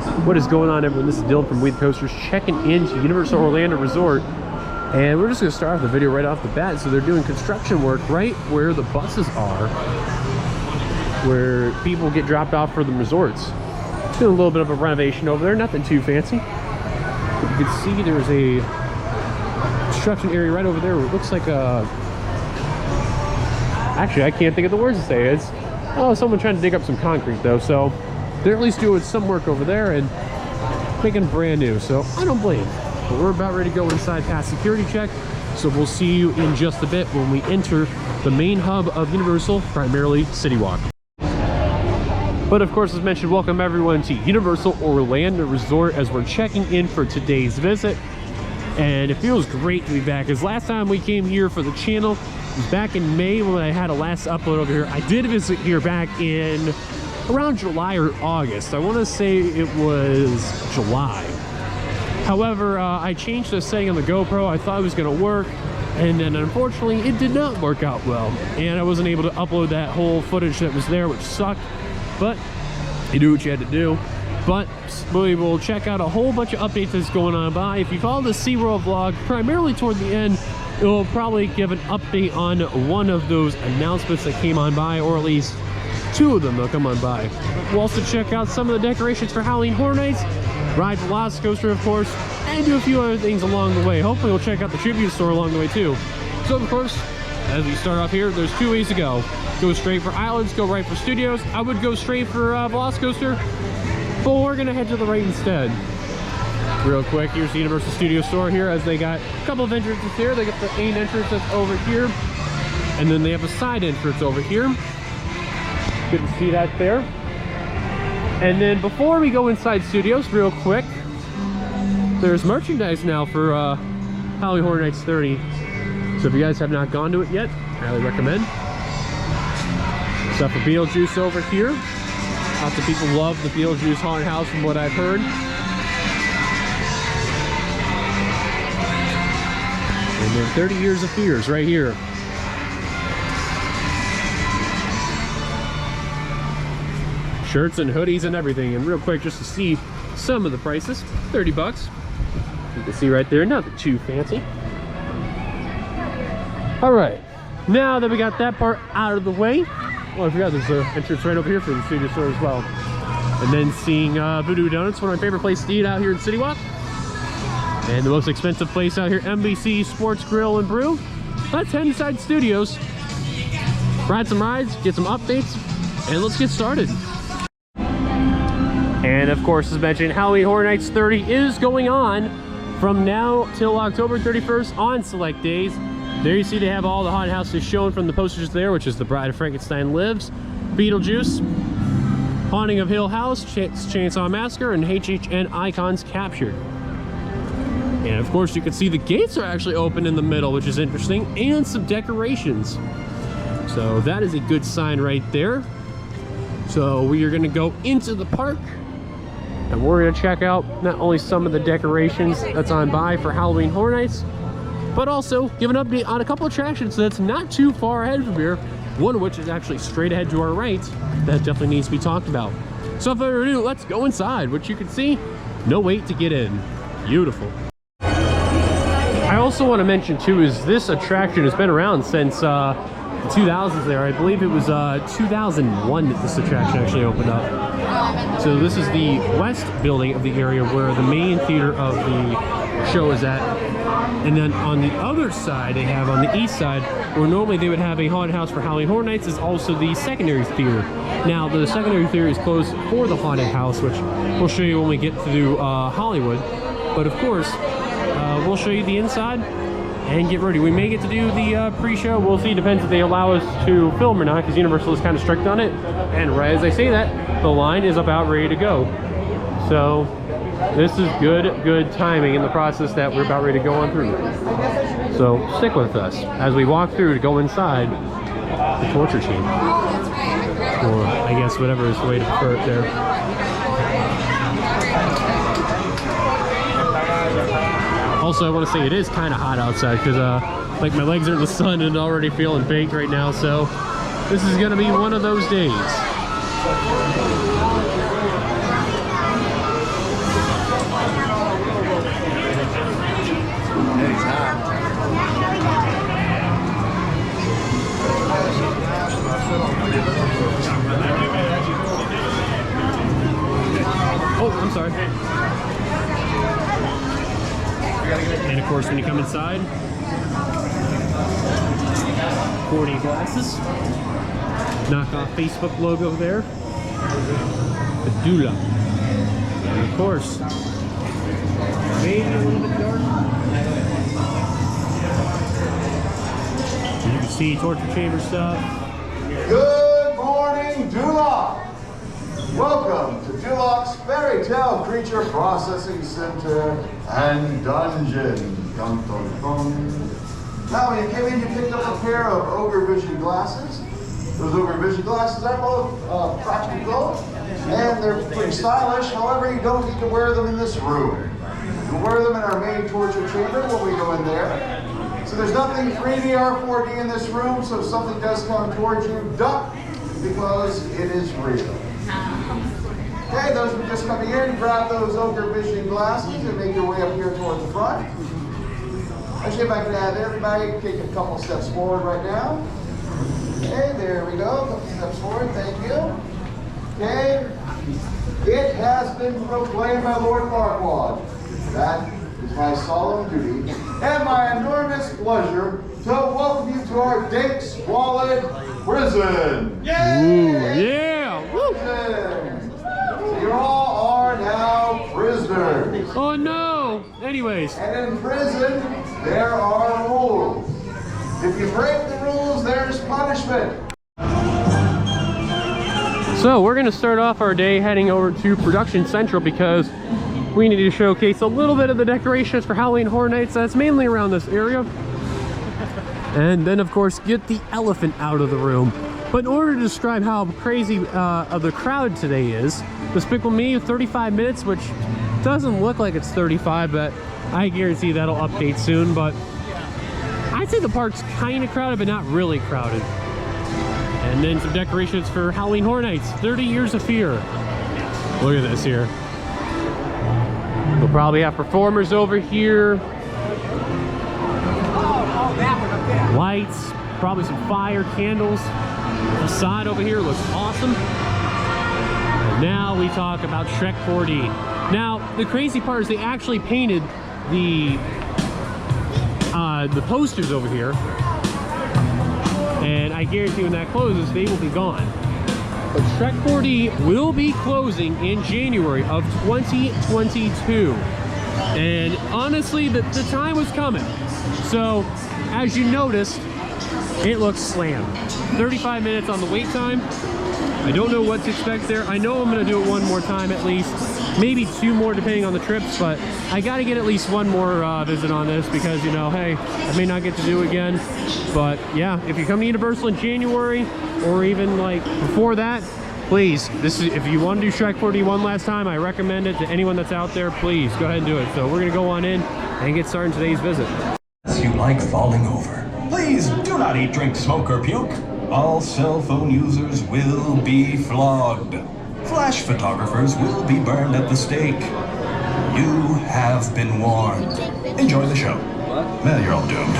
What is going on, everyone? This is Dillon from WeTheCoasters checking into Universal Orlando Resort, and we're just going to start off the video right off the bat. So they're doing construction work right where the buses are, where people get dropped off for the resorts. Doing a little bit of a renovation over there, nothing too fancy. But you can see there's a construction area right over there where it looks like a... Actually, I can't think of the words to say. It's someone trying to dig up some concrete though, so they're at least doing some work over there and making brand new, so I don't blame them. But we're about ready to go inside past security check, so we'll see you in just a bit when we enter the main hub of Universal, primarily City Walk. But of course, as mentioned, welcome everyone to Universal Orlando Resort as we're checking in for today's visit. And it feels great to be back, as last time we came here for the channel was back in May when I had a last upload over here. I did visit here back in around July or August. I want to say it was July. However, I changed the setting on the GoPro. I thought it was going to work, and then unfortunately it did not work out well, and I wasn't able to upload that whole footage that was there, which sucked. But you do what you had to do. But we will check out a whole bunch of updates that's going on by. If you follow the SeaWorld vlog, primarily toward the end, it will probably give an update on one of those announcements that came on by, or at least two of them will come on by. We'll also check out some of the decorations for Halloween Horror Nights, ride Velocicoaster, of course, and do a few other things along the way. Hopefully we'll check out the Tribute Store along the way too. So of course, as we start off here, there's two ways to go. Go straight for Islands, go right for Studios. I would go straight for Velocicoaster, but we're gonna head to the right instead. Real quick, here's the Universal Studio Store here, as they got a couple of entrances here. They got the main entrance that's over here, and then they have a side entrance over here. Good to see that there. And then before we go inside Studios, real quick, there's merchandise now for Halloween Horror Nights 30. So if you guys have not gone to it yet, I highly recommend. Stuff for Beetlejuice over here. Lots of people love the Beetlejuice haunted house from what I've heard. And then 30 Years of Fears right here. Shirts and hoodies and everything. And real quick, just to see some of the prices, 30 bucks. You can see right there, nothing too fancy. All right, now that we got that part out of the way, oh, I forgot there's an entrance right over here for the studio store as well. And then seeing Voodoo Donuts, one of my favorite places to eat out here in City Walk. And the most expensive place out here, MBC Sports Grill and Brew. Let's head inside Studios, ride some rides, get some updates, and let's get started. And of course, as mentioned, Halloween Horror Nights 30 is going on from now till October 31st on select days. There you see they have all the haunted houses shown from the posters there, which is The Bride of Frankenstein Lives, Beetlejuice, Haunting of Hill House, Chainsaw Massacre, and HHN Icons Captured. And of course, you can see the gates are actually open in the middle, which is interesting, and some decorations. So that is a good sign right there. So we are going to go into the park, and we're going to check out not only some of the decorations that's on by for Halloween Horror Nights, but also give an update on a couple of attractions that's not too far ahead from here, one of which is actually straight ahead to our right that definitely needs to be talked about. So without further ado, let's go inside, which you can see, no wait to get in. Beautiful. I also want to mention too is this attraction has been around since the 2000s there. I believe it was 2001 that this attraction actually opened up. So this is the west building of the area where the main theater of the show is at. And then on the other side, they have on the east side, where normally they would have a haunted house for Halloween Horror Nights, is also the secondary theater. Now, the secondary theater is closed for the haunted house, which we'll show you when we get through Hollywood. But of course, we'll show you the inside and get ready. We may get to do the pre-show. We'll see. Depends if they allow us to film or not, because Universal is kind of strict on it. And right as I say that, the line is about ready to go. So this is good timing in the process that we're about ready to go on through. So stick with us as we walk through to go inside the torture chamber. Or I guess whatever is the way to prefer it there. Also, I want to say it is kind of hot outside because like my legs are in the sun and already feeling baked right now. So this is going to be one of those days. Oh, I'm sorry. And of course, when you come inside, 40 glasses. Knockoff Facebook logo there. The Dillon. And of course, maybe a little bit dark. You can see torture chamber stuff. Good morning, Duloc! Welcome to Duloc's Fairy Tale Creature Processing Center and Dungeon. Dun, dun, dun. Now, when you came in, you picked up a pair of Ogre Vision glasses. Those Ogre Vision glasses are both practical and they're pretty stylish. However, you don't need to wear them in this room. You can wear them in our main torture chamber when we go in there. So there's nothing 3D or 4D in this room, so if something does come towards you, duck, because it is real. Okay, those who are just coming in, grab those Ogre Vision glasses and make your way up here toward the front. Actually, if I could have everybody take a couple steps forward right now. Okay, there we go, a couple steps forward, thank you. Okay, it has been proclaimed by Lord Farquaad. That is my solemn duty and my enormous pleasure to welcome you to our dank, squalid prison. Yay! Ooh, yeah! Woo! So you all are now prisoners. Oh no! Anyways. And in prison, there are rules. If you break the rules, there's punishment. So we're gonna start off our day heading over to Production Central because we need to showcase a little bit of the decorations for Halloween Horror Nights that's mainly around this area. And then of course get the elephant out of the room. But in order to describe how crazy of the crowd today is, Despicable Me 35 minutes, which doesn't look like it's 35, but I guarantee that'll update soon. But I'd say the park's kind of crowded, but not really crowded. And then some decorations for Halloween Horror Nights, 30 Years of Fear. Look at this here. We'll probably have performers over here. Lights, probably some fire, candles. The facade over here looks awesome. And now we talk about Shrek 4D. Now, the crazy part is they actually painted the posters over here. And I guarantee when that closes, they will be gone. But Shrek 4D will be closing in January of 2022. And honestly, the time was coming. So, as you noticed, it looks slammed. 35 minutes on the wait time. I don't know what to expect there. I know I'm gonna do it one more time at least. Maybe two more depending on the trips, but I gotta get at least one more visit on this because, you know, hey, I may not get to do it again. But yeah, if you come to Universal in January or even like before that, please, if you want to do Shrek 4D one last time, I recommend it to anyone that's out there. Please go ahead and do it. So we're gonna go on in and get started today's visit. You like falling over. Please do not eat, drink, smoke, or puke. All cell phone users will be flogged. Flash photographers will be burned at the stake. You have been warned. Enjoy the show. Now you're all doomed.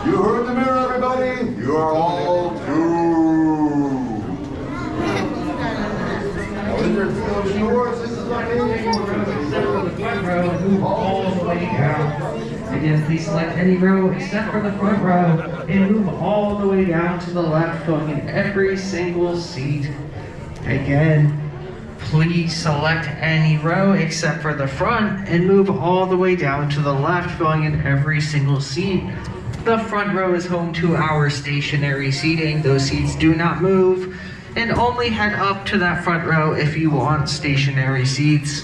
You heard the mirror, everybody. You are all doomed. Wizard Field Shores, this is amazing. We're going to step on the front row and move all the way down. Again, please select any row except for the front row and move all the way down to the left, filling in every single seat. Again, please select any row except for the front and move all the way down to the left, filling in every single seat. The front row is home to our stationary seating. Those seats do not move, and only head up to that front row if you want stationary seats.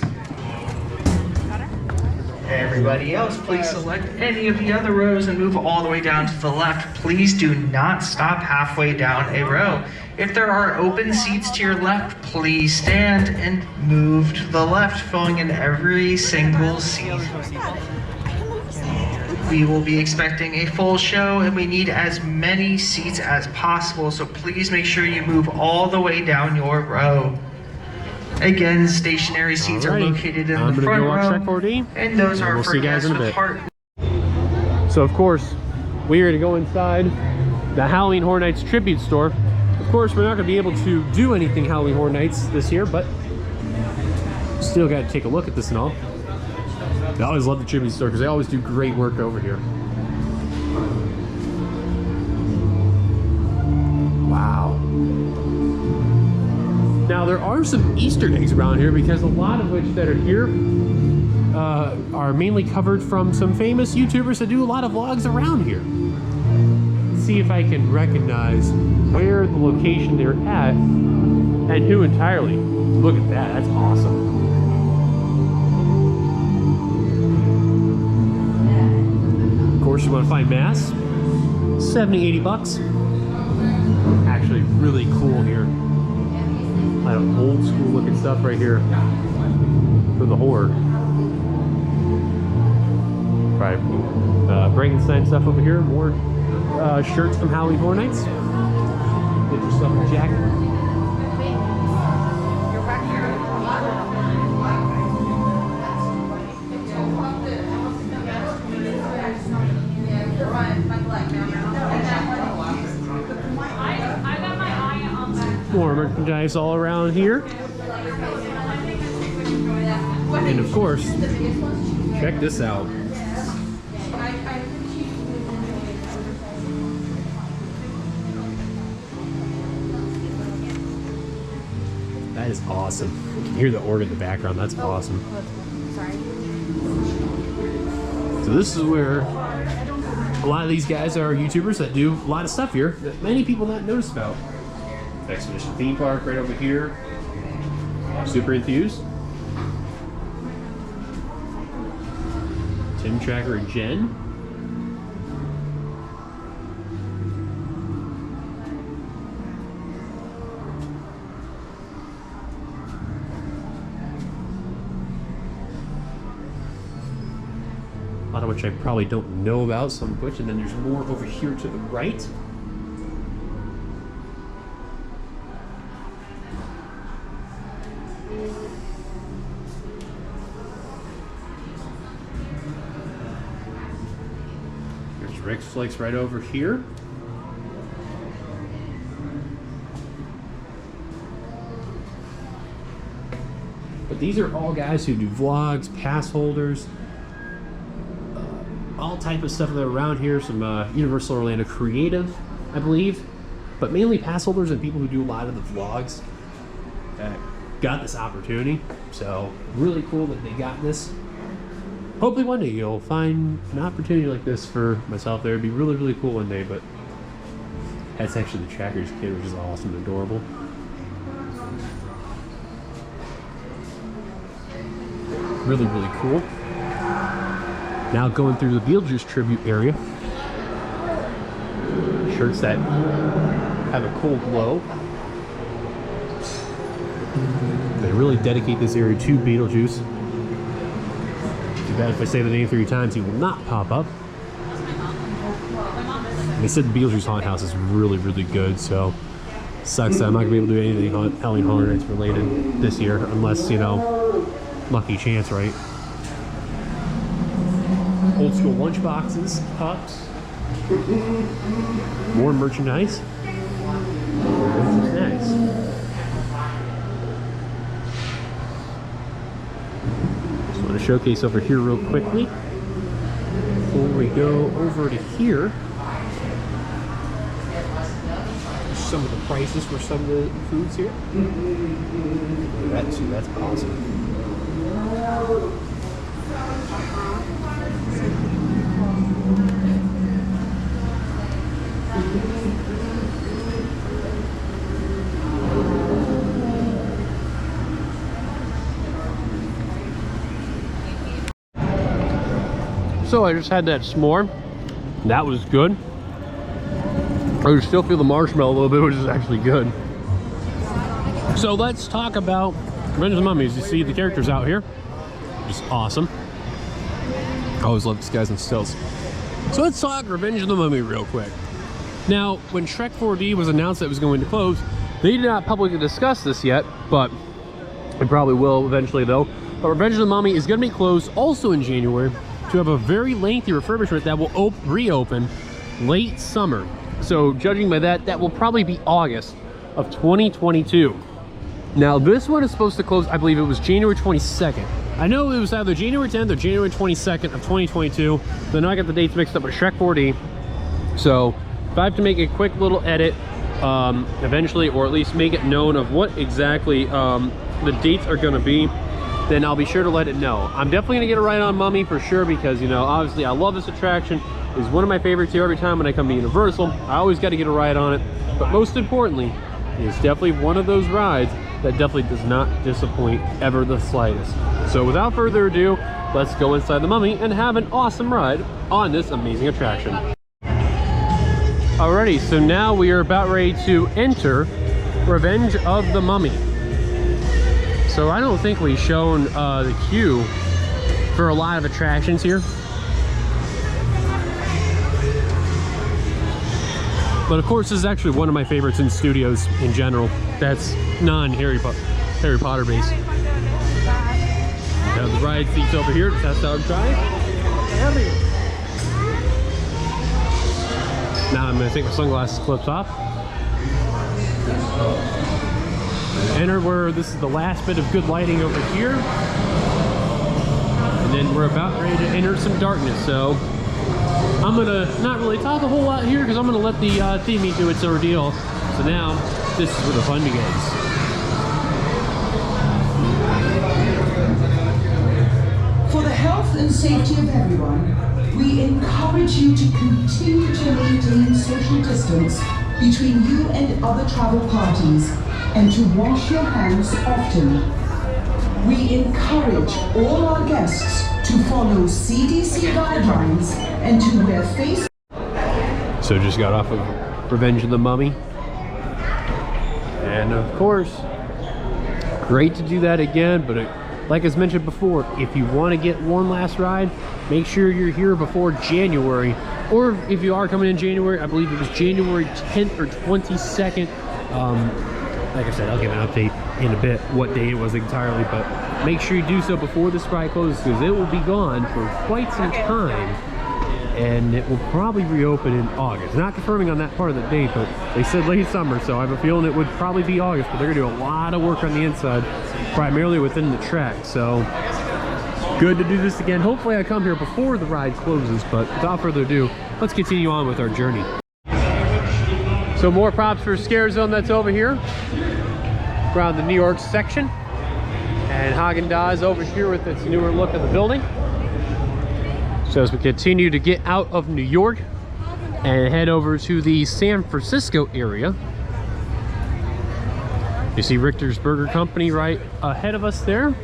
Everybody else, please select any of the other rows and move all the way down to the left. Please do not stop halfway down a row. If there are open seats to your left, please stand and move to the left, filling in every single seat. We will be expecting a full show and we need as many seats as possible, so please make sure you move all the way down your row. Again, stationary seats are Alrighty. located in I'm the gonna front go watch row, Shrek 4D, and those and are we'll for see you guys guests in a with bit. heart. So of course, we are going to go inside the Halloween Horror Nights Tribute Store. Of course, we're not going to be able to do anything Halloween Horror Nights this year, but still got to take a look at this and all. I always love the Tribute Store because they always do great work over here. Wow. Now there are some Easter eggs around here because a lot of which that are here are mainly covered from some famous YouTubers that do a lot of vlogs around here. Let's see if I can recognize where the location they're at and who entirely. Look at that, that's awesome. Of course, you want to find Mass, 70, 80 bucks. Actually really cool here. A lot of old school looking stuff right here for the Horde. Right, Frankenstein stuff over here. More shirts from Halloween Horror Nights. Get yourself a jacket. More merchandise all around here. And of course, check this out. That is awesome. You can hear the organ in the background. That's awesome. So this is where a lot of these guys are YouTubers that do a lot of stuff here that many people not notice about. Expedition Theme Park right over here. Super Enthused. Tim Tracker and Jen. A lot of which I probably don't know about, some of which, and then there's more over here to the right. There's Rick's Flakes right over here. But these are all guys who do vlogs, pass holders, all type of stuff that are around here. Some Universal Orlando creative, I believe, but mainly pass holders and people who do a lot of the vlogs that got this opportunity. So really cool that they got this. Hopefully one day you'll find an opportunity like this for myself there. It'd be really, really cool one day, but that's actually the Tracker's kid, which is awesome and adorable. Really, really cool. Now going through the Beetlejuice tribute area. Shirts that have a cool glow. They really dedicate this area to Beetlejuice. Too bad if I say the name 3 times, he will not pop up. They said the Beetlejuice Haunted House is really, really good, so sucks that I'm not gonna be able to do anything Halloween Horror Nights related this year, unless, you know, lucky chance, right? Old school lunch boxes, cups, more merchandise, and some snacks. Just want to showcase over here real quickly before we go over to here. Some of the prices for some of the foods here. That too, that's awesome. So I just had that s'more. That was good. I can still feel the marshmallow a little bit, which is actually good. So let's talk about Revenge of the Mummies. You see the characters out here, which is awesome. I always love these guys in stills. So let's talk Revenge of the Mummy real quick. Now, when Shrek 4D was announced that it was going to close, they did not publicly discuss this yet, but It probably will eventually though. But Revenge of the Mummy is going to be closed also in January to have a very lengthy refurbishment that will reopen late summer. So judging by that, that will probably be August of 2022. Now this one is supposed to close, I believe it was January 22nd. I know it was either January 10th or January 22nd of 2022. Then I got the dates mixed up with Shrek 4D. So if I have to make a quick little edit eventually, or at least make it known of what exactly the dates are going to be, then I'll be sure to let it know. I'm definitely going to get a ride on Mummy for sure, because, you know, obviously I love this attraction. It's one of my favorites here every time when I come to Universal. I always got to get a ride on it. But most importantly, it's definitely one of those rides that definitely does not disappoint ever the slightest. So without further ado, let's go inside the Mummy and have an awesome ride on this amazing attraction. Alrighty, so now we are about ready to enter Revenge of the Mummy. So I don't think we've shown the queue for a lot of attractions here. But of course, this is actually one of my favorites in studios in general. That's non-Harry Potter based. We have the ride seats over here to test out and drive. Now I'm going to take my sunglasses clips off. Enter where this is the last bit of good lighting over here. And then we're about ready to enter some darkness. So I'm gonna not really talk a whole lot here because I'm gonna let the theme do its ordeal. So now this is where the fun begins. For the health and safety of everyone, we encourage you to continue to maintain social distance between you and other travel parties, and to wash your hands often. We encourage all our guests to follow CDC guidelines and to wear face. So just got off of Revenge of the Mummy. And of course, great to do that again, but like as mentioned before, if you want to get one last ride, make sure you're here before January. Or if you are coming in January, I believe it was January 10th or 22nd. Like I said, I'll give an update in a bit what day it was entirely, but make sure you do so before this ride closes, because it will be gone for quite some time, and it will probably reopen in August. Not confirming on that part of the date, but they said late summer, so I have a feeling it would probably be August, but they're gonna do a lot of work on the inside, primarily within the track. So good to do this again. Hopefully I come here before the ride closes, but without further ado, let's continue on with our journey. So more props for Scare Zone that's over here around the New York section, and Haagen-Dazs over here with its newer look at the building. So as we continue to get out of New York and head over to the San Francisco area, you see Richter's Burger Company right ahead of us there,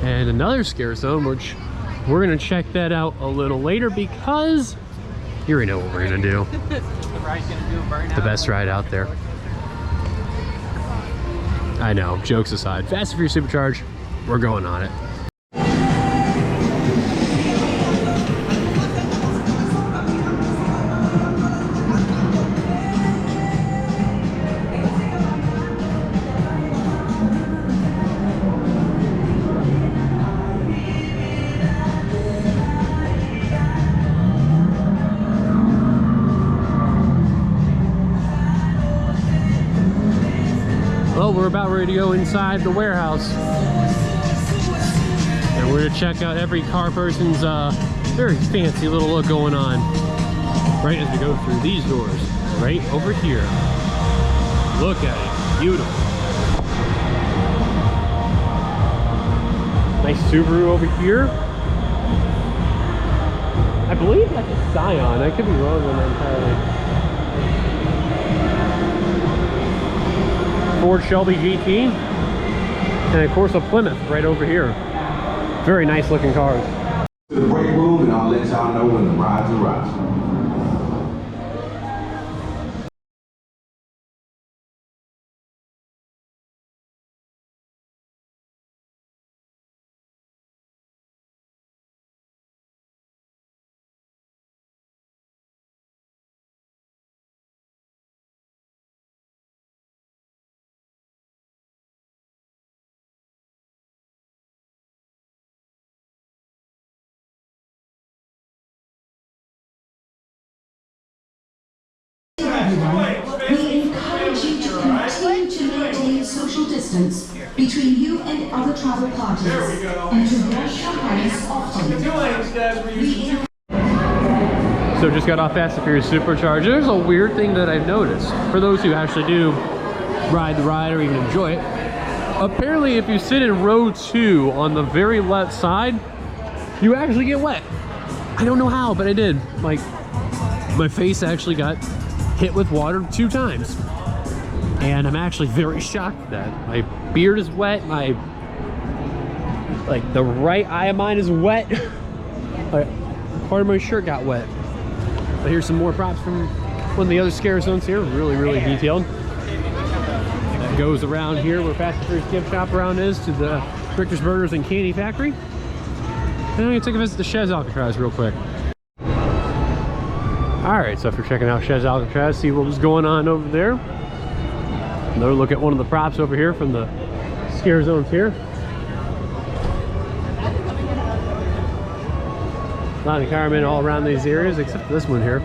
and another Scare Zone, which we're gonna check that out a little later, because you already know what we're gonna do. The best ride out there. I know, jokes aside. Fast and Furious Supercharge, we're going on it. Well, we're about ready to go inside the warehouse, and we're gonna check out every car person's very fancy little look going on right as we go through these doors right over here. Look at it, beautiful. Nice Subaru over here. I believe that's a Scion. I could be wrong on that entirely. Ford Shelby GT, and of course a Plymouth right over here. Very nice looking cars. To the break room, and I'll let y'all know when the rides arrive. distance between you and other travel parties, and to wash your hands often. So just got off Fast and Furious Supercharger. There's a weird thing that I've noticed. For those who actually do ride the ride or even enjoy it, apparently if you sit in row 2 on the very left side, you actually get wet. I don't know how, but I did. Like, my face actually got hit with water 2 times. And I'm actually very shocked at that. My beard is wet, like the right eye of mine is wet. Part of my shirt got wet. But here's some more props from one of the other scare zones here. Really, really detailed. That goes around here where Fast and Furious gift shop around is to the Richter's Burgers and Candy Factory. And I'm gonna take a visit to Chez Alcatraz real quick. Alright, so after checking out Chez Alcatraz, see what was going on over there. Another look at one of the props over here from the scare zones here. A lot of cameramen all around these areas, except for this one here.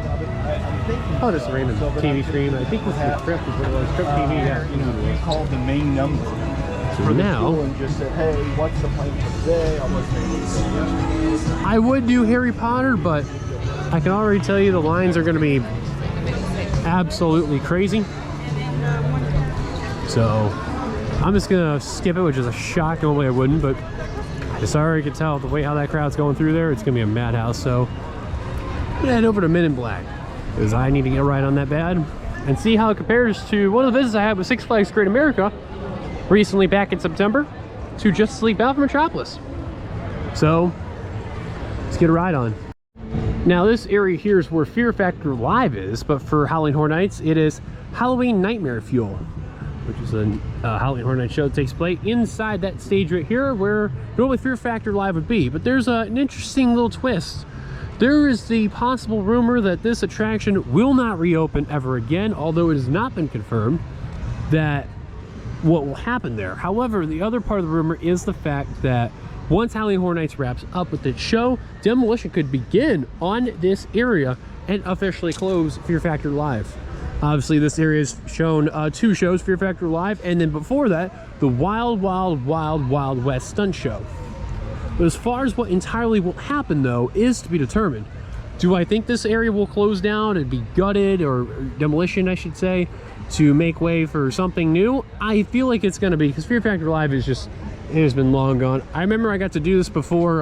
Oh, this random TV screen. I think this is Trip is what it was. Trip TV, yeah. You know, we called the main number. So now, and just said, hey, what's the plan for today? I would do Harry Potter, but I can already tell you the lines are going to be absolutely crazy. So I'm just gonna skip it, which is a shock. Normally I wouldn't, but I already can tell the way how that crowd's going through there, it's gonna be a madhouse. So I'm gonna head over to Men in Black because I need to get right on that bad and see how it compares to one of the visits I had with Six Flags Great America recently back in September to Justice League Battle for Metropolis. So let's get a ride on. Now this area here is where Fear Factor Live is, but for Halloween Horror Nights it is Halloween Nightmare Fuel, which is a Halloween Horror Nights show that takes place inside that stage right here where normally Fear Factor Live would be. But there's an interesting little twist. There is the possible rumor that this attraction will not reopen ever again, although it has not been confirmed that what will happen there. However, the other part of the rumor is the fact that once Halloween Horror Nights wraps up with its show, demolition could begin on this area and officially close Fear Factor Live. Obviously, this area has shown 2 shows, Fear Factor Live, and then before that, the Wild Wild Wild Wild West Stunt Show. But as far as what entirely will happen, though, is to be determined. Do I think this area will close down and be gutted, or demolition, I should say, to make way for something new? I feel like it's going to be, because Fear Factor Live is just, it has been long gone. I remember I got to do this before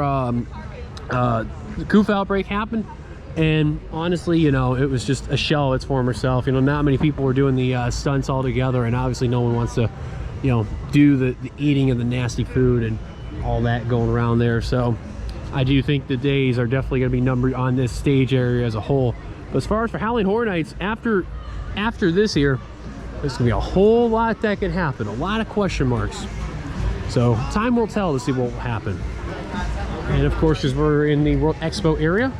the Goof outbreak happened. And honestly, you know, it was just a shell of its former self. You know, not many people were doing the stunts all together, and obviously no one wants to, you know, do the eating of the nasty food and all that going around there. So I do think the days are definitely going to be numbered on this stage area as a whole. But as far as for Halloween Horror Nights, after this here, there's going to be a whole lot that can happen, a lot of question marks. So time will tell to see what will happen. And of course, as we're in the World Expo area,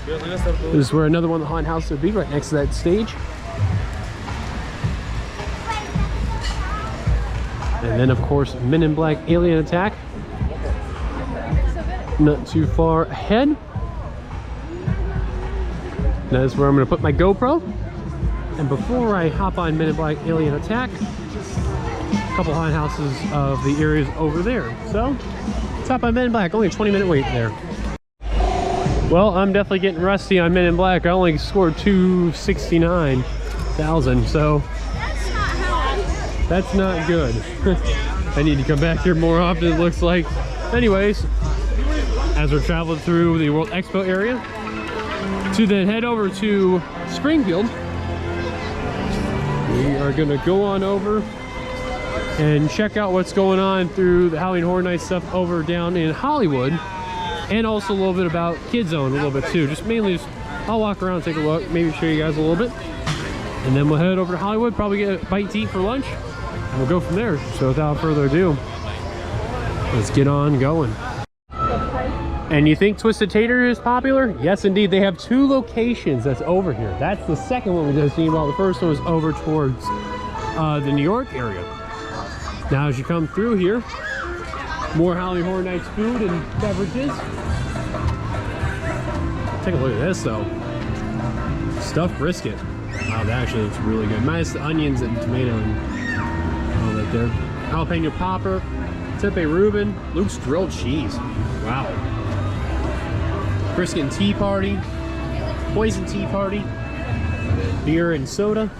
this is where another one of the haunted houses would be, right next to that stage. And then of course, Men in Black Alien Attack. Not too far ahead. That is where I'm going to put my GoPro. And before I hop on Men in Black Alien Attack, a couple haunted houses of the areas over there. So, let's hop on Men in Black. Only a 20-minute wait there. Well, I'm definitely getting rusty on Men in Black. I only scored 269,000, so that's not good. I need to come back here more often, it looks like. Anyways, as we're traveling through the World Expo area, to then head over to Springfield, we are gonna go on over and check out what's going on through the Halloween Horror Nights stuff over down in Hollywood. And also a little bit about Kid Zone a little bit too. Just mainly, I'll walk around, take a look, maybe show you guys a little bit. And then we'll head over to Hollywood, probably get a bite to eat for lunch, and we'll go from there. So without further ado, let's get on going. And you think Twisted Tater is popular? Yes, indeed. They have 2 locations that's over here. That's the second one we just seen, while the first one was over towards the New York area. Now as you come through here, more Halloween Horror Nights food and beverages. Take a look at this though. Stuffed brisket. Wow, that actually looks really good. Minus the onions and tomato and all that there. jalapeno popper, tempeh Reuben, Luke's grilled cheese. Wow. Brisket and tea party, poison tea party, beer and soda.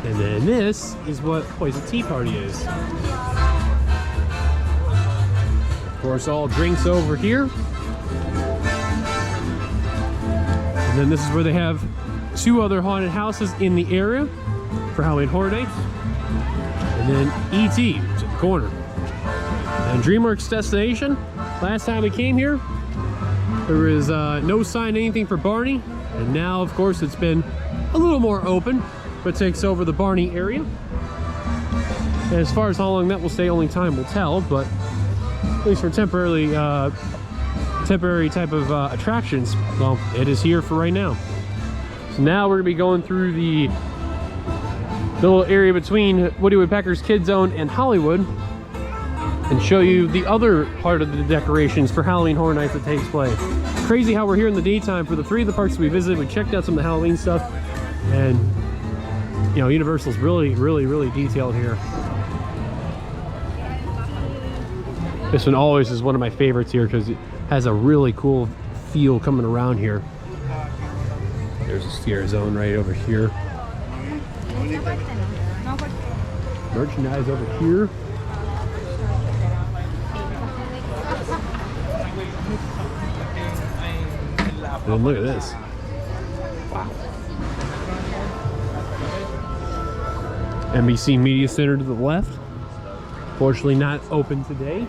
And then this is what poison tea party is. Of course, all drinks over here. And then this is where they have 2 other haunted houses in the area for Halloween Horror Nights. And then E.T. is at the corner. And DreamWorks Destination, last time we came here, there was no sign of anything for Barney. And now, of course, it's been a little more open, but takes over the Barney area. And as far as how long that will stay, only time will tell, but at least for temporary type of attractions, well, it is here for right now. So now we're gonna be going through the little area between Woody Woodpecker's Kid Zone and Hollywood and show you the other part of the decorations for Halloween Horror Nights that takes place. Crazy how we're here in the daytime for the 3 of the parks we visited. We checked out some of the Halloween stuff, and you know, Universal's really detailed here. This one always is one of my favorites here because it has a really cool feel coming around here. There's a scare zone right over here. Merchandise over here. And look at this. Wow. NBC Media Center to the left. Fortunately not open today.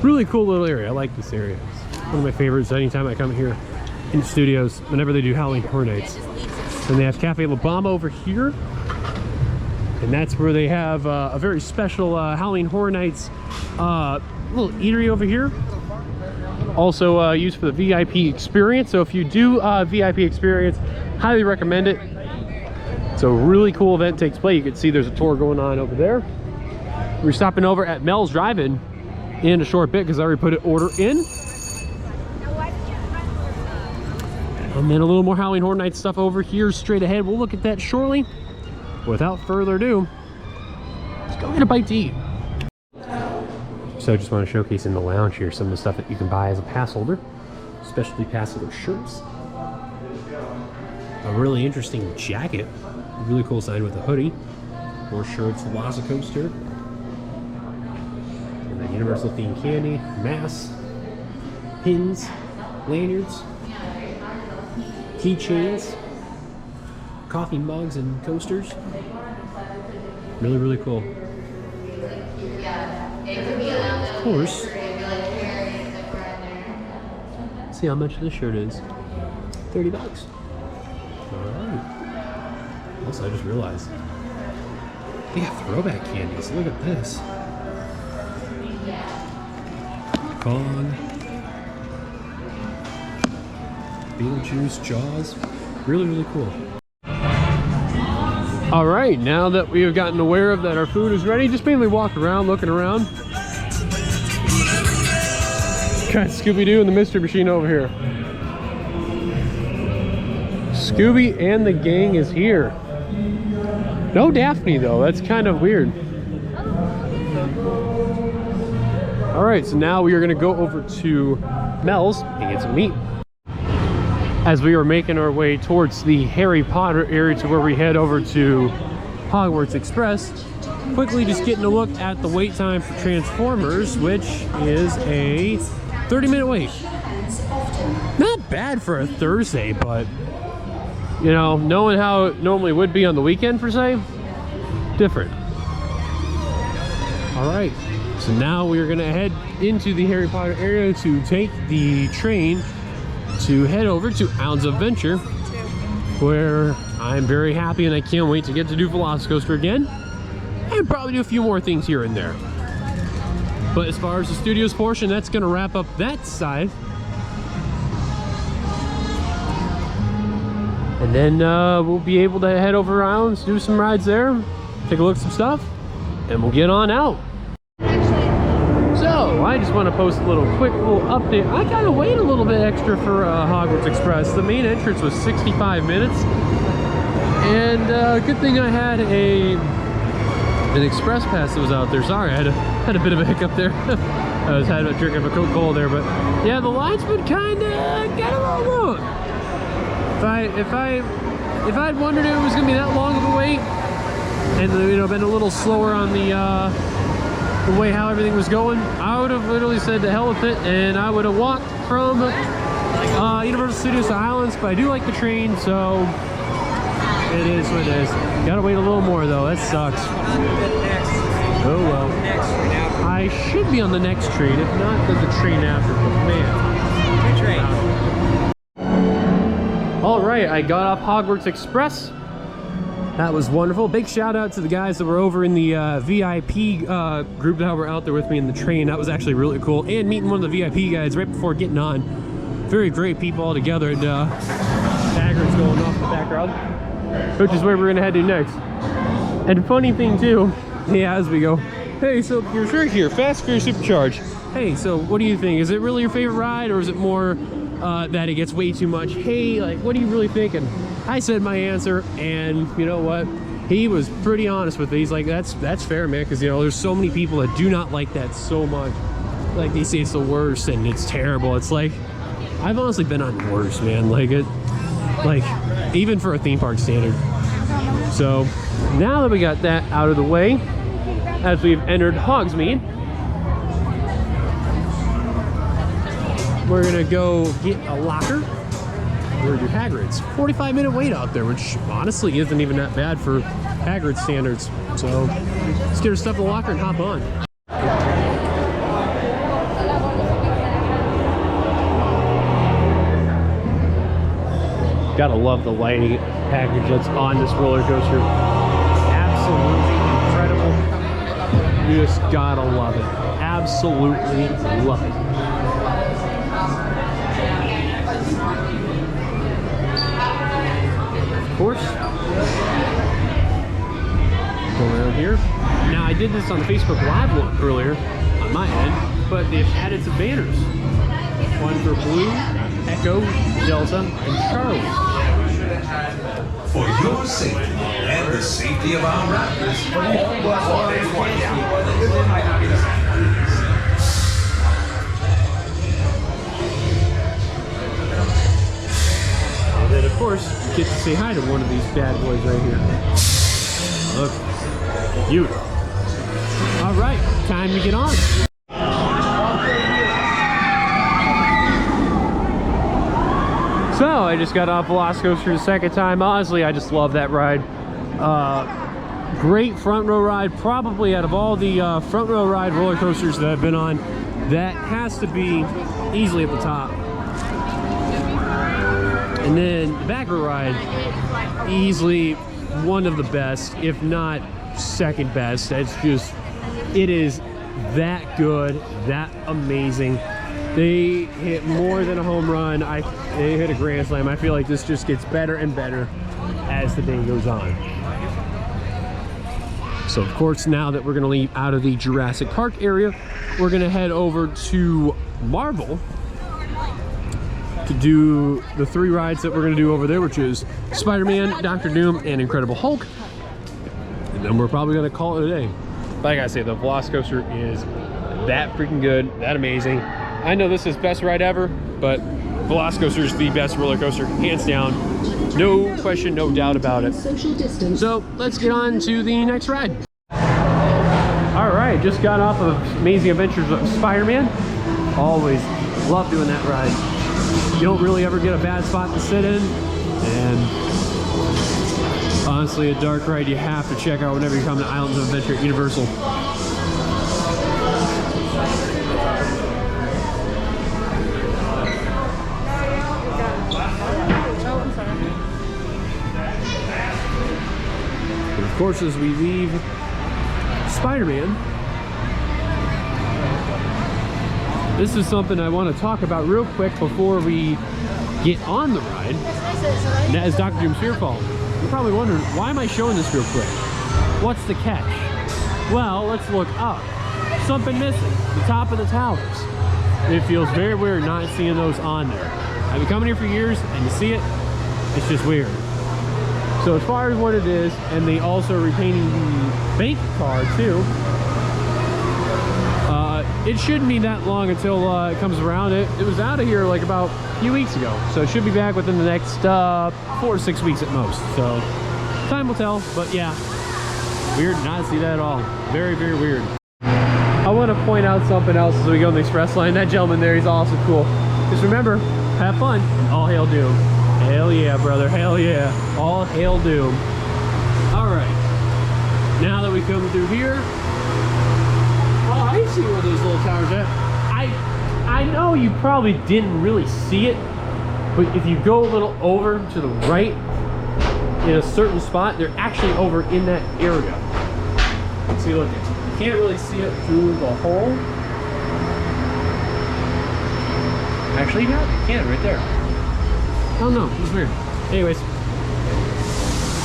Really cool little area. I like this area. It's one of my favorites anytime I come here in the studios whenever they do Halloween Horror Nights. And they have Cafe La Bamba over here. And that's where they have a very special Halloween Horror Nights little eatery over here. Also used for the VIP experience. So if you do VIP experience, highly recommend it. It's a really cool event that takes place. You can see there's a tour going on over there. We're stopping over at Mel's Drive-In in a short bit because I already put an order in. And then a little more Halloween Horror Nights stuff over here straight ahead. We'll look at that shortly. Without further ado, let's go get a bite to eat. So I just want to showcase in the lounge here some of the stuff that you can buy as a pass holder. Specialty pass holder shirts. A really interesting jacket. A really cool sign with a hoodie. More shirts, Velocicoaster. And then Universal themed candy, masks, pins, lanyards, keychains, coffee mugs and coasters. Really cool. Of course, see how much this shirt is. $30. Alright. Also, I just realized they got throwback candies. Look at this. Kong, Beetlejuice, Jaws. Really cool. All right, now that we have gotten aware of that our food is ready, just mainly walk around, looking around. Got Scooby-Doo and the Mystery Machine over here. Scooby and the gang is here. No Daphne though, that's kind of weird. All right, so now we are gonna go over to Mel's and get some meat. As we are making our way towards the Harry Potter area to where we head over to Hogwarts Express, quickly just getting a look at the wait time for Transformers, which is a 30-minute wait. Not bad for a Thursday, but you know, knowing how it normally would be on the weekend per se, different. All right, so now we're gonna head into the Harry Potter area to take the train to head over to Islands of Adventure, where I'm very happy and I can't wait to get to do Velocicoaster again and probably do a few more things here and there. But as far as the studios portion, that's going to wrap up that side. And then we'll be able to head over Islands, do some rides there, take a look at some stuff, and we'll get on out. So So I just want to post a quick little update. I gotta wait a little bit extra for Hogwarts Express. The main entrance was 65 minutes, and good thing I had an express pass that was out there. Sorry, I had a bit of a hiccup there. I was having a drink of a Coca-Cola there, but yeah, the line's been kind of got a little long. If I'd wondered it was gonna be that long of a wait, and you know, been a little slower on the way how everything was going, I would have literally said to hell with it, and I would have walked from Universal Studios to Islands. But I do like the train, so it is what it is. Gotta wait a little more though. That sucks. Oh well. I should be on the next train, if not the train after. But man. All right, I got off Hogwarts Express. That was wonderful. Big shout out to the guys that were over in the VIP group that were out there with me in the train. That was actually really cool. And meeting one of the VIP guys right before getting on. Very great people all together. And Hagrid's going off in the background, which is where we're gonna head to next. And funny thing too, yeah, as we go, hey, so you're Shrek here, Fast Furious Supercharged. Hey, so what do you think? Is it really your favorite ride, or is it more that it gets way too much? Hey, like, what are you really thinking? I said my answer, and you know what? He was pretty honest with it. He's like, that's fair, man, because you know, there's so many people that do not like that so much. Like, they say it's the worst and it's terrible. It's like, I've honestly been on worse, man. Like, even for a theme park standard. So now that we got that out of the way, as we've entered Hogsmeade, we're gonna go get a locker. We're gonna do Hagrid's. 45-minute wait out there, which honestly isn't even that bad for Hagrid standards. So let's get our stuff in the locker and hop on. Gotta love the lighting package that's on this roller coaster. Absolutely incredible. You just gotta love it. Absolutely love it. Of course. Go around here. Now I did this on the Facebook Live one earlier on my end, but they've added some banners. One for Blue, Echo, Delta, and Charlie. For your safety and the safety of our riders, and then of course, you get to say hi to one of these bad boys right here. Look, beautiful. All right, time to get on. So I just got off Velocicoaster the second time. Honestly, I just love that ride. Great front row ride. Probably out of all the front row ride roller coasters that I've been on, that has to be easily at the top. And then the back row ride, easily one of the best, if not second best. It's just, it is that good, that amazing. They hit more than a home run. They hit a grand slam. I feel like this just gets better and better as the day goes on. So of course, now that we're gonna leave out of the Jurassic Park area, we're gonna head over to Marvel to do the 3 rides that we're gonna do over there, which is Spider-Man, Dr. Doom, and Incredible Hulk. And then we're probably gonna call it a day. But I gotta say, the Velocicoaster is that freaking good, that amazing. I know this is best ride ever, but Velocicoaster is the best roller coaster, hands down. No question, no doubt about it. So let's get on to the next ride. All right, just got off of Amazing Adventures of Spider-Man. Always love doing that ride. You don't really ever get a bad spot to sit in, and honestly, a dark ride you have to check out whenever you come to Islands of Adventure at Universal. And of course, as we leave Spider-Man, this is something I want to talk about real quick before we get on the ride. And that is Dr. Doom Spearfall. You're probably wondering, why am I showing this real quick? What's the catch? Well, let's look up. something missing. The top of the towers. It feels very weird not seeing those on there. I've been coming here for years, and to see it, it's just weird. So as far as what it is, and they also are repainting the bank card too. It shouldn't be that long until it comes around. It was out of here like about a few weeks ago, so it should be back within the next 4 to 6 weeks at most. So time will tell, but yeah, weird not to see that at all. Very, very weird. I want to point out something else as we go on the express line. That gentleman there, he's also cool. Just remember, have fun, and all hail Doom. Hell yeah, brother, hell yeah. All hail Doom. All right, now that we come through here, oh, I see where those little towers are. I know you probably didn't really see it, but if you go a little over to the right in a certain spot, they're actually over in that area. See, look, you can't really see it through the hole. Actually, yeah, you can right there. Oh no, it's weird. Anyways,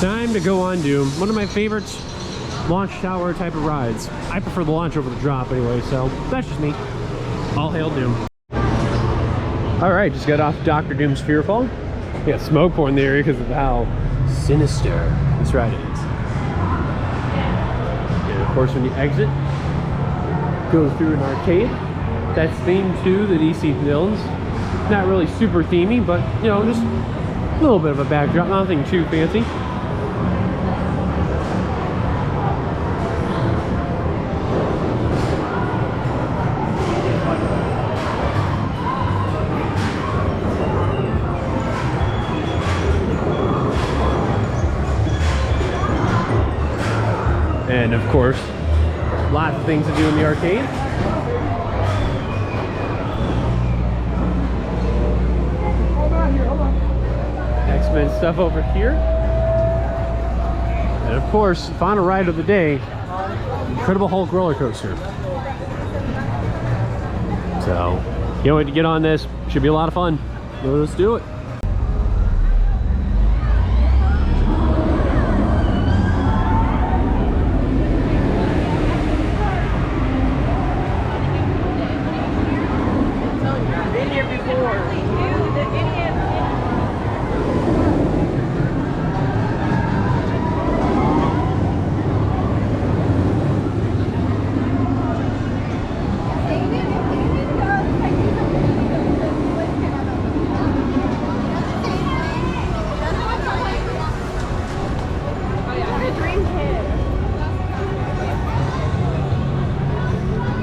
time to go on Doom. One of my favorites. Launch tower type of rides. I prefer the launch over the drop anyway, so that's just me. All hail Doom. All right, just got off Dr. Doom Spearfall. We got smoke pouring in the area because of how sinister this ride is. And of course, when you exit, go through an arcade. That's themed to the DC Dillons. Not really super themey, but you know, just a little bit of a backdrop. Nothing too fancy. And of course, lots of things to do in the arcade. X-Men stuff over here. And of course, final ride of the day, Incredible Hulk roller coaster. So, can't wait to get on this. Should be a lot of fun. Let's do it.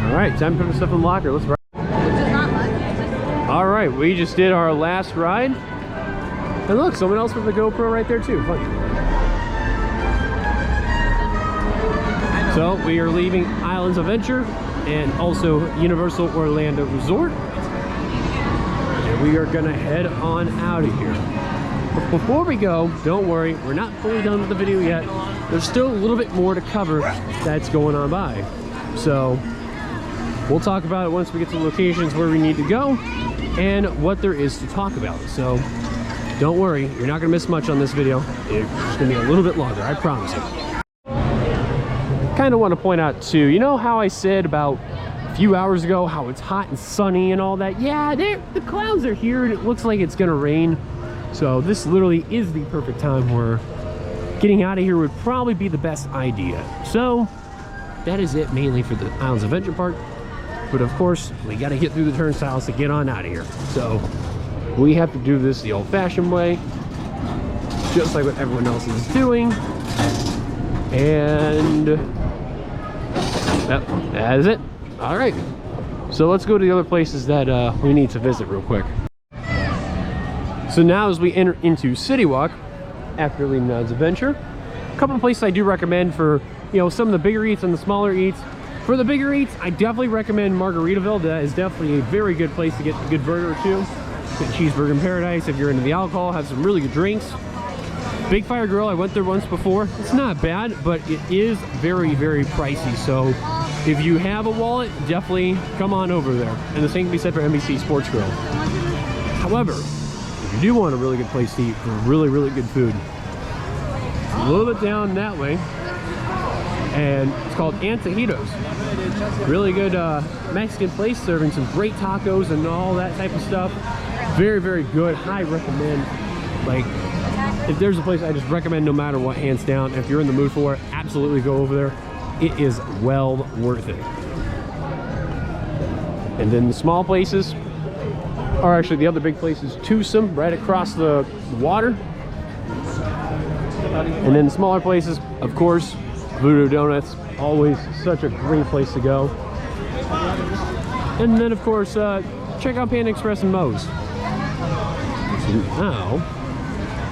Alright, time to put stuff in the locker. Let's ride. Alright, we just did our last ride. And look, someone else with the GoPro right there too. Funny. So we are leaving Islands of Adventure and also Universal Orlando Resort. And we are gonna head on out of here. But before we go, don't worry, we're not fully done with the video yet. There's still a little bit more to cover that's going on by. So we'll talk about it once we get to the locations where we need to go and what there is to talk about. So don't worry, you're not gonna miss much on this video. It's gonna be a little bit longer, I promise you. Kind of want to point out too, you know how I said about a few hours ago how it's hot and sunny and all that? Yeah, the clouds are here and it looks like it's gonna rain. So this literally is the perfect time where getting out of here would probably be the best idea. So that is it mainly for the Islands of Adventure Park. But of course, we got to get through the turnstiles to get on out of here. So we have to do this the old-fashioned way, just like what everyone else is doing. And that is it. All right. So let's go to the other places that we need to visit real quick. So now as we enter into City Walk, after leaving Islands of Adventure, a couple of places I do recommend for, you know, some of the bigger eats and the smaller eats. For the bigger eats, I definitely recommend Margaritaville. That is definitely a very good place to get a good burger or two. Get Cheeseburger in Paradise if you're into the alcohol, have some really good drinks. Big Fire Grill, I went there once before. It's not bad, but it is very, very pricey. So if you have a wallet, definitely come on over there. And the same can be said for NBC Sports Grill. However, if you do want a really good place to eat for really, really good food, a little bit down that way, and it's called Antajitos. Really good Mexican place, serving some great tacos and all that type of stuff. Very, very good. I recommend, like, if there's a place I just recommend no matter what, hands down. If you're in the mood for it, absolutely go over there. It is well worth it. And then the small places are actually the other big places, Tucson, right across the water. And then the smaller places, of course, Voodoo Donuts, always such a great place to go. And then, of course, check out Panda Express and Moe's. So now,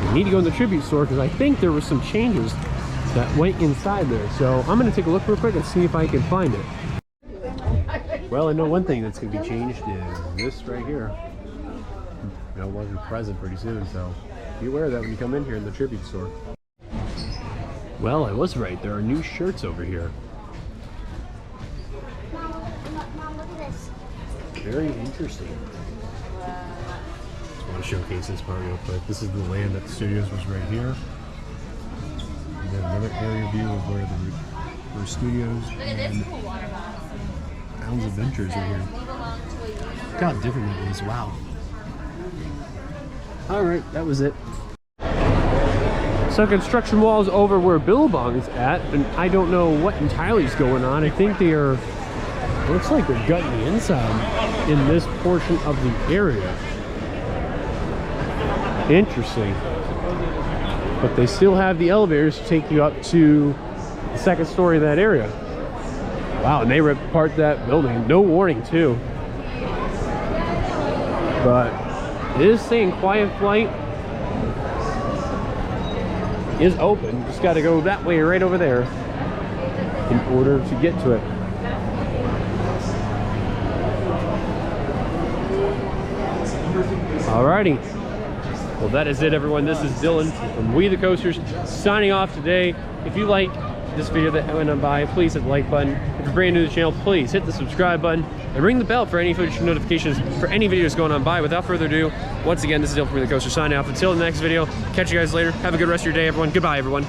we need to go in the Tribute Store because I think there were some changes that went inside there. So I'm going to take a look real quick and see if I can find it. Well, I know one thing that's going to be changed is this right here. No longer present pretty soon, so be aware of that when you come in here in the Tribute Store. Well, I was right. There are new shirts over here. Mom, look at this. Very interesting. Just want to showcase this part real quick. This is the land that the studios was right here. And then another area view of where the studios and Allen's Adventures are here. Look how different that is. Wow. Alright, that was it. So construction wall is over where Billabong is at, and I don't know what entirely is going on. I think they are, looks like they're gutting the inside in this portion of the area. Interesting. But they still have the elevators to take you up to the second story of that area. Wow, and they ripped apart that building. No warning, too. But it is saying Quiet Flight is open. Just got to go that way right over there in order to get to it. Alrighty. Well, that is it, everyone. This is Dillon from We The Coasters signing off today. If you like this video that went on by, please hit the like button. If you're brand new to the channel, please hit the subscribe button and ring the bell for any future notifications for any videos going on by. Without further ado, once again, this is Dillon from We The Coasters signing off. Until the next video, catch you guys later. Have a good rest of your day, everyone. Goodbye, everyone.